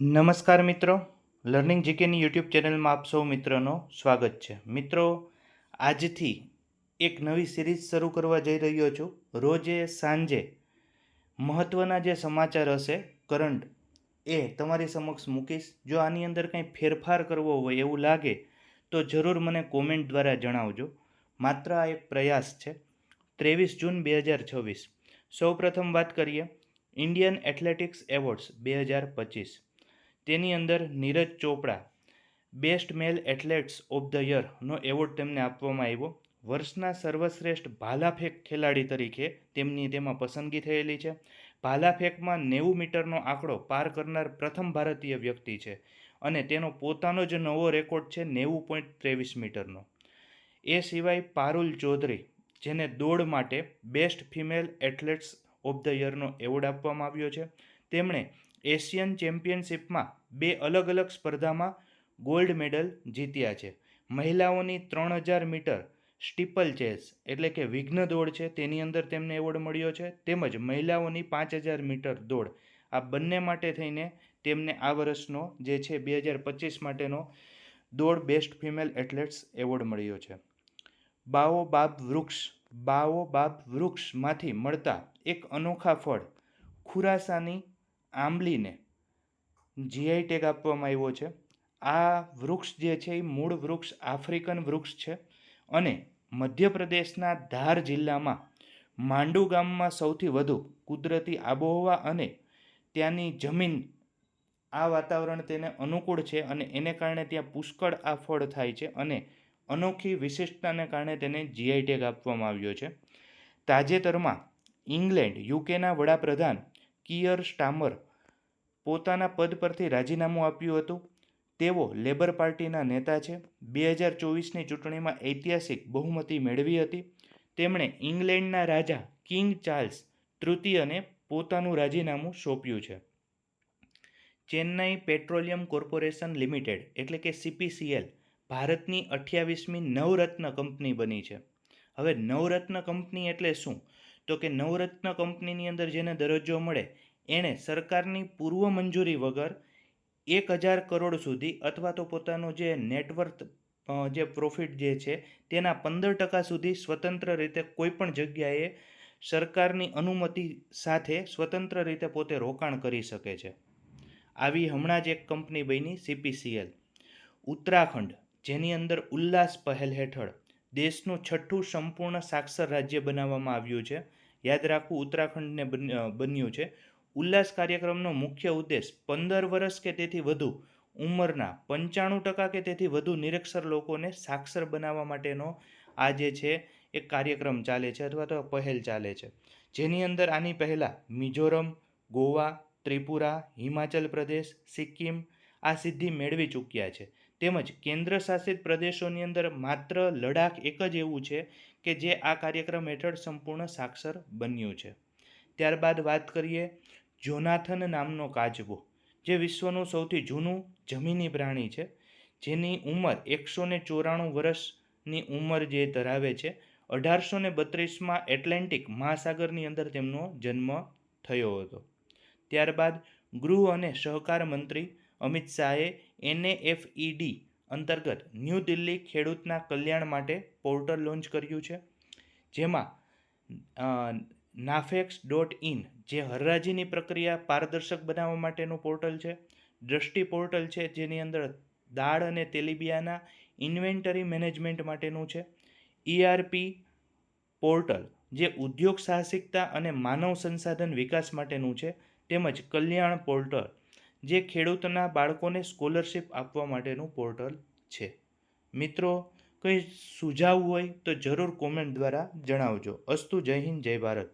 નમસ્કાર મિત્રો, learning જીકેની YouTube ચેનલમાં આપ સૌ મિત્રોનો સ્વાગત છે. મિત્રો, આજથી એક નવી સિરીઝ શરૂ કરવા જઈ રહ્યો છું. રોજે સાંજે મહત્ત્વના જે સમાચાર હશે કરંટ એ તમારી સમક્ષ મૂકીશ. જો આની અંદર કંઈ ફેરફાર કરવો હોય એવું લાગે તો જરૂર મને કોમેન્ટ દ્વારા જણાવજો. માત્ર આ એક પ્રયાસ છે. 23 જૂન 2026. સૌપ્રથમ વાત કરીએ ઇન્ડિયન એથ્લેટિક્સ એવોર્ડ્સ 2025. તેની અંદર Neeraj Chopra best male athletes of the યરનો એવોર્ડ તેમને આપવામાં આવ્યો. વર્ષના સર્વશ્રેષ્ઠ ભાલાફેંક ખેલાડી તરીકે તેમની તેમાં પસંદગી થયેલી છે. ભાલાફેંકમાં 90 મીટરનો આંકડો પાર કરનાર પ્રથમ ભારતીય વ્યક્તિ છે અને તેનો પોતાનો જ નવો રેકોર્ડ છે 90.23 મીટરનો. એ સિવાય પારુલ ચૌધરી, જેને દોડ માટે best female athletes of the યરનો એવોર્ડ આપવામાં આવ્યો છે. તેમણે એશિયન ચેમ્પિયનશિપમાં 2 અલગ અલગ સ્પર્ધામાં ગોલ્ડ મેડલ જીત્યા છે. મહિલાઓની 3000 મીટર સ્ટીપલ ચેસ એટલે કે વિઘ્ન દોડ છે તેની અંદર તેમને એવોર્ડ મળ્યો છે. તેમજ મહિલાઓની 5000 મીટર દોડ, આ બંને માટે થઈને તેમને આ વર્ષનો જે છે 2025 માટેનો દોડ બેસ્ટ ફિમેલ એથ્લેટ્સ એવોર્ડ મળ્યો છે. બાઓબાબ વૃક્ષમાંથી મળતા એક અનોખા ફળ ખુરાસાની આંબલીને જીઆઈ ટેગ આપવામાં આવ્યો છે. આ વૃક્ષ જે છે એ મૂળ વૃક્ષ આફ્રિકન વૃક્ષ છે અને મધ્યપ્રદેશના ધાર જિલ્લામાં માંડુ ગામમાં સૌથી વધુ કુદરતી આબોહવા અને ત્યાંની જમીન, આ વાતાવરણ તેને અનુકૂળ છે અને એને કારણે ત્યાં પુષ્કળ આ ફળ થાય છે અને અનોખી વિશિષ્ટતાને કારણે તેને જીઆઈ ટેગ આપવામાં આવ્યો છે. તાજેતરમાં ઇંગ્લેન્ડ યુકેના વડાપ્રધાન કિયર સ્ટામર પોતાના પદ પરથી રાજીનામું આપ્યું હતું. તેઓ લેબર પાર્ટીના નેતા છે. 2024ની ચૂંટણીમાં ઐતિહાસિક બહુમતી મેળવી હતી. તેમણે ઇંગ્લેન્ડના રાજા કિંગ ચાર્લ્સ તૃતીયને પોતાનું રાજીનામું સોંપ્યું છે. ચેન્નાઈ પેટ્રોલિયમ કોર્પોરેશન લિમિટેડ એટલે કે CPCL ભારતની 28મી નવરત્ન કંપની બની છે. હવે નવરત્ન કંપની એટલે શું? તો કે નવરત્ન કંપનીની અંદર જેને દરજ્જો મળે એણે સરકારની પૂર્વ મંજૂરી વગર 1000 કરોડ સુધી અથવા તો પોતાનું જે નેટવર્થ જે પ્રોફિટ જે છે તેના 15% સુધી સ્વતંત્ર રીતે કોઈ પણ જગ્યાએ સરકારની અનુમતિ સાથે સ્વતંત્ર રીતે પોતે રોકાણ કરી શકે છે. આવી હમણાં જ એક કંપની બની CPCL. ઉત્તરાખંડ, જેની અંદર ઉલ્લાસ પહેલ હેઠળ દેશનું 6થું સંપૂર્ણ સાક્ષર રાજ્ય બનાવવામાં આવ્યું છે. યાદ રાખવું, ઉત્તરાખંડને બન્યું છે. ઉલ્લાસ કાર્યક્રમનો મુખ્ય ઉદ્દેશ 15 વર્ષ કે તેથી વધુ ઉંમરના 95% કે તેથી વધુ નિરક્ષર લોકોને સાક્ષર બનાવવા માટેનો આ જે છે એક કાર્યક્રમ ચાલે છે અથવા તો પહેલ ચાલે છે, જેની અંદર આની પહેલાં મિઝોરમ, ગોવા, ત્રિપુરા, હિમાચલ પ્રદેશ, સિક્કિમ આ સિદ્ધિ મેળવી ચૂક્યા છે. તેમજ કેન્દ્ર શાસિત પ્રદેશોની અંદર માત્ર લડાખ એક જ એવું છે કે જે આ કાર્યક્રમ હેઠળ સંપૂર્ણ સાક્ષર બન્યું છે. ત્યારબાદ વાત કરીએ જોનાથન નામનો કાચબો, જે વિશ્વનું સૌથી જૂનું જમીની પ્રાણી છે, જેની ઉંમર 194 વર્ષની ઉંમર જે ધરાવે છે. 1832માં એટલાન્ટિક મહાસાગરની અંદર તેમનો જન્મ થયો હતો. ત્યારબાદ ગૃહ અને સહકાર મંત્રી અમિત શાહે NAFED અંતર્ગત ન્યૂ દિલ્હી ખેડૂતના કલ્યાણ માટે પોર્ટલ લોન્ચ કર્યું છે, જેમાં nafex.in જે હરાજીની પ્રક્રિયા પારદર્શક બનાવવા માટેનું પોર્ટલ છે. દ્રષ્ટિ પોર્ટલ છે, જેની અંદર દાળ અને તેલીબિયાના ઇન્વેન્ટરી મેનેજમેન્ટ માટેનું છે. ERP પોર્ટલ જે ઉદ્યોગ સાહસિકતા અને માનવ સંસાધન વિકાસ માટેનું છે. તેમજ કલ્યાણ પોર્ટલ જે ખેડૂતના બાળકોને સ્કોલરશિપ આપવા માટેનું પોર્ટલ છે. મિત્રો, કંઈ સુઝાવ હોય તો જરૂર કોમેન્ટ દ્વારા જણાવજો. અસ્તુ. જય હિન્દ, જય ભારત.